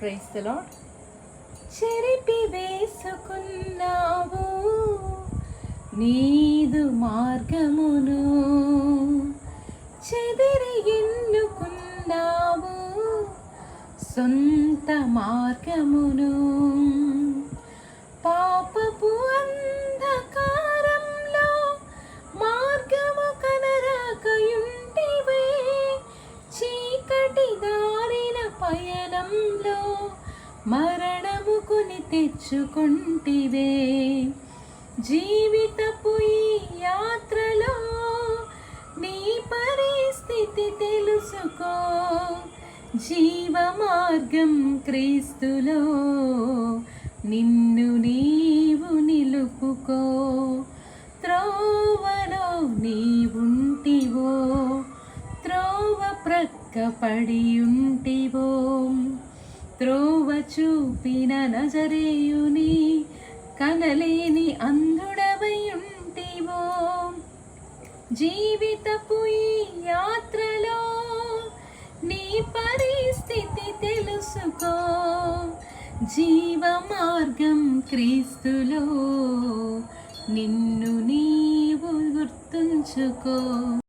Praise the lord. చెరిపి వేసుకున్నావు నీదు మార్గమును, చెదిరి ఎన్నుకున్నావు సొంత మార్గమును. పాపపు అంధకారంలో మార్గము కనరాకయుంటివే, చీకటి దారిన పయనంలో మరణము కొని తెచ్చుకుంటివే. జీవితపు ఈ యాత్రలో నీ పరిస్థితి తెలుసుకో, జీవ మార్గం క్రీస్తులో నిన్ను నీవు నిలుపుకో. త్రోవలో నీవుంటివో, త్రోవ ప్రక్క పడి ఉంటివో, త్రోవ చూపిన నజరేయుని కనలేని అంధుడవై ఉంటివో. జీవితపు ఈ యాత్రలో నీ పరిస్థితి తెలుసుకో, జీవ మార్గం క్రీస్తులో నిన్ను నీవు గుర్తుంచుకో.